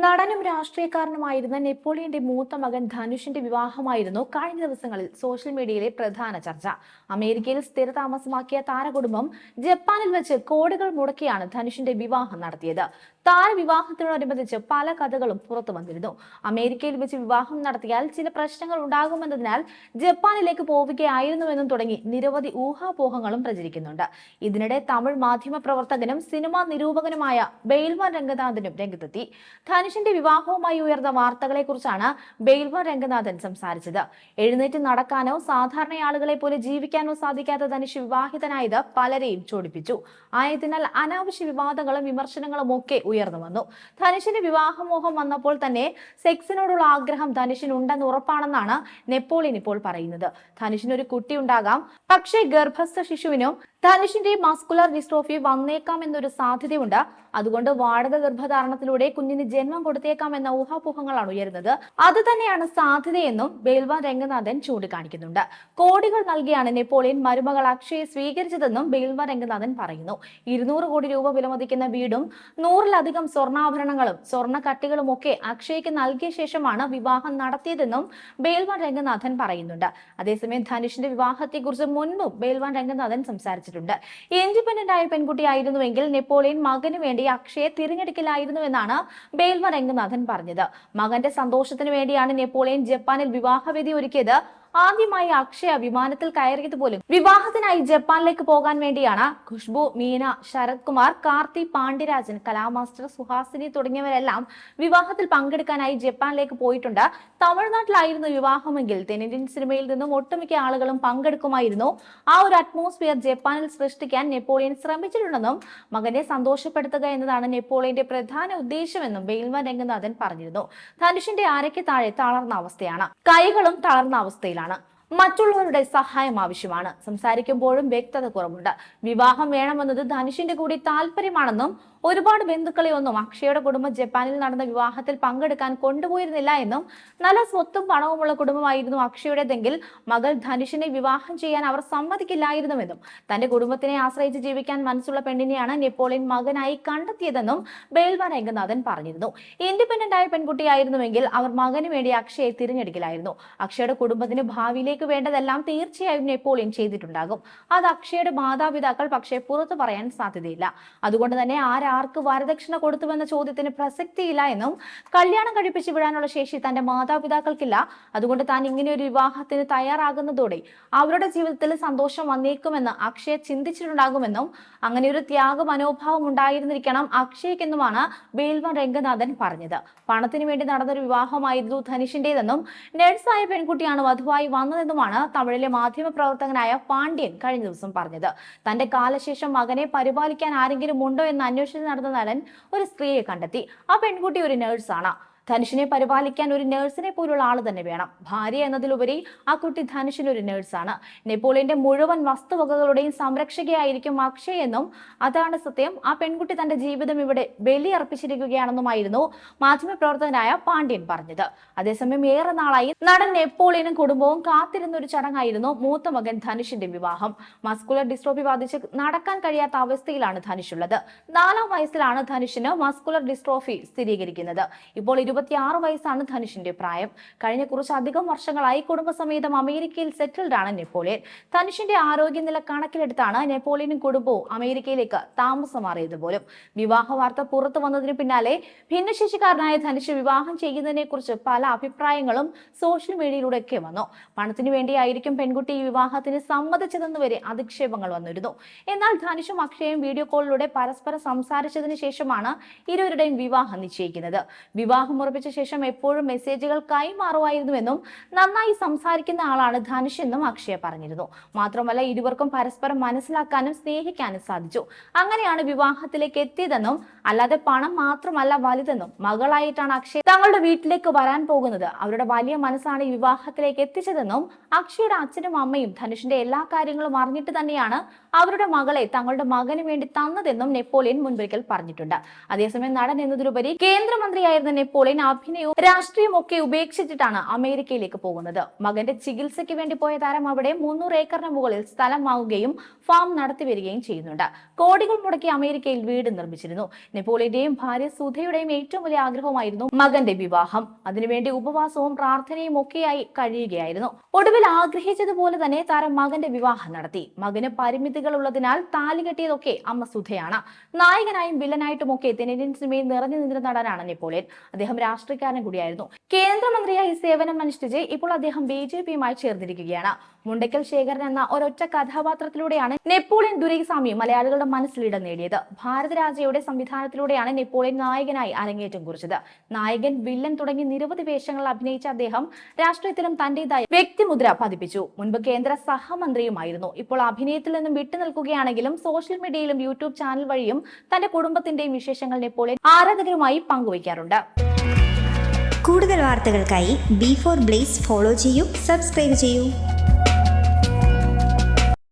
നടനും രാഷ്ട്രീയക്കാരനുമായിരുന്ന നെപ്പോളിയന്റെ മൂത്ത മകൻ ധനുഷിന്റെ വിവാഹമായിരുന്നു കഴിഞ്ഞ ദിവസങ്ങളിൽ സോഷ്യൽ മീഡിയയിലെ പ്രധാന ചർച്ച. അമേരിക്കയിൽ സ്ഥിരതാമസമാക്കിയ താരകുടുംബം ജപ്പാനിൽ വെച്ച് കോടികൾ മുടക്കിയാണ് ധനുഷിന്റെ വിവാഹം നടത്തിയത്. താരവിവാഹത്തിനോടനുബന്ധിച്ച് പല കഥകളും പുറത്തു വന്നിരുന്നു. അമേരിക്കയിൽ വെച്ച് വിവാഹം നടത്തിയാൽ ചില പ്രശ്നങ്ങൾ ഉണ്ടാകുമെന്നതിനാൽ ജപ്പാനിലേക്ക് പോവുകയായിരുന്നുവെന്നും തുടങ്ങി നിരവധി ഊഹാപോഹങ്ങളും പ്രചരിക്കുന്നുണ്ട്. ഇതിനിടെ തമിഴ് മാധ്യമ പ്രവർത്തകനും സിനിമാ നിരൂപകനുമായ ബെയിൽവാൻ രംഗനാഥനും രംഗത്തെത്തി. ധനുഷിന്റെ വിവാഹവുമായി ഉയർന്ന വാർത്തകളെ കുറിച്ചാണ് ബെയിൽവാൻ രംഗനാഥൻ സംസാരിച്ചത്. എഴുന്നേറ്റ് നടക്കാനോ സാധാരണ ആളുകളെ പോലെ ജീവിക്കാനോ സാധിക്കാത്ത ധനുഷ് വിവാഹിതനായത് പലരെയും ചൊടിപ്പിച്ചു. ആയതിനാൽ അനാവശ്യ വിവാദങ്ങളും വിമർശനങ്ങളും ഒക്കെ ഉയർന്നു വന്നു. ധനുഷിന് വിവാഹമോഹം വന്നപ്പോൾ തന്നെ സെക്സിനോടുള്ള ആഗ്രഹം ധനുഷിന് ഉണ്ടെന്ന് ഉറപ്പാണെന്നാണ് നെപ്പോളിയൻ ഇപ്പോൾ പറയുന്നത്. ധനുഷിന് ഒരു കുട്ടി ഉണ്ടാകാം, പക്ഷേ ഗർഭസ്ഥ ശിശുവിനും ധനുഷിന്റെ മസ്കുലർ ഡിസ്ട്രോഫി വന്നേക്കാം എന്നൊരു സാധ്യതയുണ്ട്. അതുകൊണ്ട് വാടക ഗർഭധാരണത്തിലൂടെ കുഞ്ഞിന് ജന്മം കൊടുത്തേക്കാം എന്ന ഊഹാപോഹങ്ങളാണ് ഉയരുന്നത്. അത് തന്നെയാണ് സാധ്യതയെന്നും ബെയിൽവാൻ രംഗനാഥൻ ചൂണ്ടിക്കാണിക്കുന്നുണ്ട്. കോടികൾ നൽകിയാണ് നെപ്പോളിയൻ മരുമകൾ അക്ഷയെ സ്വീകരിച്ചതെന്നും ബെയിൽവാൻ രംഗനാഥൻ പറയുന്നു. 200 കോടി രൂപ വിലമതിക്കുന്ന വീടും 100-ലധികം സ്വർണ്ണാഭരണങ്ങളും സ്വർണ്ണ കട്ടികളും ഒക്കെ അക്ഷയ്ക്ക് നൽകിയ ശേഷമാണ് വിവാഹം നടത്തിയതെന്നും ബെയിൽവാൻ രംഗനാഥൻ പറയുന്നുണ്ട്. അതേസമയം ധനുഷിന്റെ വിവാഹത്തെക്കുറിച്ച് മുൻപും ബെയിൽവാൻ രംഗനാഥൻ സംസാരിച്ചിട്ടുണ്ട്. ഇൻഡിപെൻഡന്റ് ആയ പെൺകുട്ടിയായിരുന്നുവെങ്കിൽ നെപ്പോളിയൻ മകന് വേണ്ടി അക്ഷയെ തിരഞ്ഞെടുക്കില്ലായിരുന്നുവെന്നാണ് ബെയിൽവാൻ രംഗനാഥൻ പറഞ്ഞത്. മകന്റെ സന്തോഷത്തിന് വേണ്ടിയാണ് നെപ്പോളിയൻ ജപ്പാനിൽ വിവാഹവേദി ഒരുക്കിയത്. ആദ്യമായി അക്ഷയ വിമാനത്തിൽ കയറിയത് പോലും വിവാഹത്തിനായി ജപ്പാനിലേക്ക് പോകാൻ വേണ്ടിയാണ്. ഖുഷ്ബു, മീന, ശരത് കുമാർ, കാർത്തി, പാണ്ഡ്യരാജൻ, കലാമാസ്റ്റർ, സുഹാസിനി തുടങ്ങിയവരെല്ലാം വിവാഹത്തിൽ പങ്കെടുക്കാനായി ജപ്പാനിലേക്ക് പോയിട്ടുണ്ട്. തമിഴ്നാട്ടിലായിരുന്നു വിവാഹമെങ്കിൽ തെന്നിന്ത്യൻ സിനിമയിൽ നിന്നും ഒട്ടുമിക്ക ആളുകളും പങ്കെടുക്കുമായിരുന്നു. ആ ഒരു അറ്റ്മോസ്ഫിയർ ജപ്പാനിൽ സൃഷ്ടിക്കാൻ നെപ്പോളിയൻ ശ്രമിച്ചിട്ടുണ്ടെന്നും മകനെ സന്തോഷപ്പെടുത്തുക എന്നതാണ് നെപ്പോളിയന്റെ പ്രധാന ഉദ്ദേശമെന്നും ബെയിൽവാൻ രംഗനാഥൻ പറഞ്ഞിരുന്നു. ധനുഷിന്റെ അരയ്ക്ക് താഴെ തളർന്ന അവസ്ഥയാണ്, കൈകളും തളർന്ന അവസ്ഥയിലാണ്. മറ്റുള്ളവരുടെ സഹായം ആവശ്യമാണ്. സംസാരിക്കുമ്പോഴും വ്യക്തത കുറവുണ്ട്. വിവാഹം വേണമെന്നത് ധനുഷിന്റെ കൂടി താല്പര്യമാണെന്നും ഒരുപാട് ബന്ധുക്കളെ ഒന്നും അക്ഷയുടെ കുടുംബം ജപ്പാനിൽ നടന്ന വിവാഹത്തിൽ പങ്കെടുക്കാൻ കൊണ്ടുപോയിരുന്നില്ല എന്നും നല്ല സ്വത്തും പണവുമുള്ള കുടുംബമായിരുന്നു അക്ഷയുടേതെങ്കിൽ മകൾ ധനുഷിനെ വിവാഹം ചെയ്യാൻ അവർ സമ്മതിക്കില്ലായിരുന്നുവെന്നും തന്റെ കുടുംബത്തിനെ ആശ്രയിച്ച് ജീവിക്കാൻ മനസ്സുള്ള പെണ്ണിനെയാണ് നെപ്പോളിയൻ മകനായി കണ്ടെത്തിയതെന്നും ബെയിൽവാൻ രംഗനാഥൻ പറഞ്ഞിരുന്നു. ഇൻഡിപെൻഡന്റ് ആയ പെൺകുട്ടിയായിരുന്നുവെങ്കിൽ അവർ മകന് വേണ്ടി അക്ഷയെ തിരഞ്ഞെടുക്കില്ലായിരുന്നു. അക്ഷയുടെ കുടുംബത്തിന് ഭാവിയിലേക്ക് വേണ്ടതെല്ലാം തീർച്ചയായും നെപ്പോളിയൻ ചെയ്തിട്ടുണ്ടാകും. അത് അക്ഷയുടെ മാതാപിതാക്കൾ പക്ഷേ പുറത്തു പറയാൻ സാധ്യതയില്ല. അതുകൊണ്ട് തന്നെ ആർക്ക് വരദക്ഷിണ കൊടുത്തുവെന്ന ചോദ്യത്തിന് പ്രസക്തിയില്ല എന്നും കല്യാണം കഴിപ്പിച്ച് വിടാനുള്ള ശേഷി തന്റെ മാതാപിതാക്കൾക്കില്ല. അതുകൊണ്ട് താൻ ഇങ്ങനെ ഒരു വിവാഹത്തിന് തയ്യാറാകുന്നതോടെ അവരുടെ ജീവിതത്തിൽ സന്തോഷം വന്നേക്കുമെന്ന് അക്ഷയ ചിന്തിച്ചിട്ടുണ്ടാകുമെന്നും അങ്ങനെ ഒരു ത്യാഗ മനോഭാവം ഉണ്ടായിരുന്നിരിക്കണം അക്ഷയ്ക്കെന്നുമാണ് ബെയിൽവാൻ രംഗനാഥൻ പറഞ്ഞത്. പണത്തിന് വേണ്ടി നടന്നൊരു വിവാഹമായിരുന്നു ധനുഷിന്റേതെന്നും നഴ്സായ പെൺകുട്ടിയാണ് വധുവായി വന്നതെന്നുമാണ് തമിഴിലെ മാധ്യമ പ്രവർത്തകനായ പാണ്ഡ്യൻ കഴിഞ്ഞ ദിവസം പറഞ്ഞത്. തന്റെ കാലശേഷം മകനെ പരിപാലിക്കാൻ ആരെങ്കിലും ഉണ്ടോ എന്ന് അന്വേഷിച്ച് നടന്ന നടൻ ഒരു സ്ത്രീയെ കണ്ടെത്തി. ആ പെൺകുട്ടി ഒരു നഴ്സാണ്. ധനുഷിനെ പരിപാലിക്കാൻ ഒരു നഴ്സിനെ പോലുള്ള ആള് തന്നെ വേണം. ഭാര്യ എന്നതിലുപരി ആ കുട്ടി ധനുഷിന് ഒരു നഴ്സാണ്. നെപ്പോളിയന്റെ മുഴുവൻ വസ്തുവകകളുടെയും സംരക്ഷകയായിരിക്കും അക്ഷയ് എന്നും അതാണ് സത്യം. ആ പെൺകുട്ടി തന്റെ ജീവിതം ഇവിടെ ബലിയർപ്പിച്ചിരിക്കുകയാണെന്നുമായിരുന്നു മാധ്യമപ്രവർത്തകനായ പാണ്ഡ്യൻ പറഞ്ഞത്. അതേസമയം ഏറെ നാളായി നടൻ നെപ്പോളിയനും കുടുംബവും കാത്തിരുന്ന ഒരു ചടങ്ങായിരുന്നു മൂത്ത മകൻ ധനുഷിന്റെ വിവാഹം. മസ്കുലർ ഡിസ്ട്രോഫി ബാധിച്ച് നടക്കാൻ കഴിയാത്ത അവസ്ഥയിലാണ് ധനുഷുള്ളത്. 4-ാം വയസ്സിലാണ് ധനുഷിന് മസ്കുലർ ഡിസ്ട്രോഫി സ്ഥിരീകരിക്കുന്നത്. ഇപ്പോൾ 26 വയസ്സാണ് ധനുഷിന്റെ പ്രായം. കഴിഞ്ഞ കുറച്ചധികം വർഷങ്ങളായി കുടുംബസമേതം അമേരിക്കയിൽ സെറ്റിൽഡ് ആണ് നെപ്പോളിയൻ. ധനുഷിന്റെ ആരോഗ്യനില കണക്കിലെടുത്താണ് നെപ്പോളിയനും കുടുംബവും അമേരിക്കയിലേക്ക് താമസം മാറിയത് പോലും. വിവാഹ വാർത്ത പുറത്തു വന്നതിന് പിന്നാലെ ഭിന്നശേഷിക്കാരനായ ധനുഷ് വിവാഹം ചെയ്യുന്നതിനെ കുറിച്ച് പല അഭിപ്രായങ്ങളും സോഷ്യൽ മീഡിയയിലൂടെയൊക്കെ വന്നു. പണത്തിനു വേണ്ടിയായിരിക്കും പെൺകുട്ടി ഈ വിവാഹത്തിന് സമ്മതിച്ചതെന്ന് വരെ അധിക്ഷേപങ്ങൾ വന്നിരുന്നു. എന്നാൽ ധനുഷും അക്ഷയും വീഡിയോ കോളിലൂടെ പരസ്പരം സംസാരിച്ചതിന് ശേഷമാണ് ഇരുവരുടെയും വിവാഹം നിശ്ചയിക്കുന്നത്. വിവാഹം ഉറപ്പിച്ച ശേഷം എപ്പോഴും മെസ്സേജുകൾ കൈമാറുമായിരുന്നുവെന്നും നന്നായി സംസാരിക്കുന്ന ആളാണ് ധനുഷ് എന്നും അക്ഷയ പറഞ്ഞിരുന്നു. മാത്രമല്ല ഇരുവർക്കും പരസ്പരം മനസ്സിലാക്കാനും സ്നേഹിക്കാനും സാധിച്ചു. അങ്ങനെയാണ് വിവാഹത്തിലേക്ക് എത്തിയതെന്നും അല്ലാതെ പണം മാത്രമല്ല വലുതെന്നും മകളായിട്ടാണ് അക്ഷയ തങ്ങളുടെ വീട്ടിലേക്ക് വരാൻ പോകുന്നത് അവരുടെ വലിയ മനസ്സാണ് ഈ വിവാഹത്തിലേക്ക് എത്തിച്ചതെന്നും അക്ഷയുടെ അച്ഛനും അമ്മയും ധനുഷിന്റെ എല്ലാ കാര്യങ്ങളും അറിഞ്ഞിട്ട് തന്നെയാണ് അവരുടെ മകളെ തങ്ങളുടെ മകന് വേണ്ടി തന്നതെന്നും നെപ്പോളിയൻ മുൻപൊരിക്കൽ പറഞ്ഞിട്ടുണ്ട്. അതേസമയം നടൻ എന്നതിലുപരി കേന്ദ്രമന്ത്രിയായിരുന്ന നെപ്പോളിയൻ അഭിനയവും രാഷ്ട്രീയവും ഒക്കെ ഉപേക്ഷിച്ചിട്ടാണ് അമേരിക്കയിലേക്ക് പോകുന്നത്. മകന്റെ ചികിത്സയ്ക്ക് വേണ്ടി പോയ താരം അവിടെ 300 ഏക്കറിന് മുകളിൽ സ്ഥലം വാങ്ങുകയും ഫാം നടത്തി വരികയും ചെയ്യുന്നുണ്ട്. കോടികൾ മുടക്കി അമേരിക്കയിൽ വീട് നിർമ്മിച്ചിരുന്നു. നെപ്പോളിയന്റെയും ഭാര്യ സുധയുടെയും ഏറ്റവും വലിയ ആഗ്രഹമായിരുന്നു മകന്റെ വിവാഹം. അതിനുവേണ്ടി ഉപവാസവും പ്രാർത്ഥനയും ഒക്കെയായി കഴിയുകയായിരുന്നു. ഒടുവിൽ ആഗ്രഹിച്ചതുപോലെ തന്നെ താരം മകന്റെ വിവാഹം നടത്തി. മകന് പരിമിതികൾ ഉള്ളതിനാൽ താലി കെട്ടിയതൊക്കെ അമ്മ സുധയാണ്. നായകനായും വില്ലനായിട്ടും ഒക്കെ തെന്നിന്ത്യൻ സിനിമയിൽ നിറഞ്ഞു നിന്നിരുന്ന നടനാണ് നെപ്പോളിയൻ. അദ്ദേഹം രാഷ്ട്രീയക്കാരൻ കൂടിയായിരുന്നു. കേന്ദ്രമന്ത്രിയായി സേവനം അനുഷ്ഠിച്ച് ഇപ്പോൾ അദ്ദേഹം BJPയുമായി ചേർന്നിരിക്കുകയാണ്. മുണ്ടയ്ക്കൽ ശേഖരൻ എന്ന ഒരൊറ്റ കഥാപാത്രത്തിലൂടെയാണ് നെപ്പോളിയൻ ദുരൈസ്വാമി മലയാളികളുടെ മനസ്സിൽ ഇടം നേടിയത്. ഭാരതരാജയുടെ സംവിധാനത്തിലൂടെയാണ് നെപ്പോളിയൻ നായകനായി അരങ്ങേറ്റം കുറിച്ചത്. നായകൻ, വില്ലൻ തുടങ്ങി നിരവധി വേഷങ്ങൾ അഭിനയിച്ച അദ്ദേഹം രാഷ്ട്രീയത്തിലും തന്റേതായ വ്യക്തിമുദ്ര പതിപ്പിച്ചു. മുൻപ് കേന്ദ്ര സഹമന്ത്രിയുമായിരുന്നു. ഇപ്പോൾ അഭിനയത്തിൽ നിന്നും വിട്ടുനിൽക്കുകയാണെങ്കിലും സോഷ്യൽ മീഡിയയിലും യൂട്യൂബ് ചാനൽ വഴിയും തന്റെ കുടുംബത്തിന്റെയും വിശേഷങ്ങൾ നെപ്പോളിയൻ ആരാധകരുമായി പങ്കുവയ്ക്കാറുണ്ട്. കൂടുതൽ വാർത്തകൾക്കായി B4 Blaze ഫോളോ ചെയ്യൂ, സബ്സ്ക്രൈബ് ചെയ്യൂ.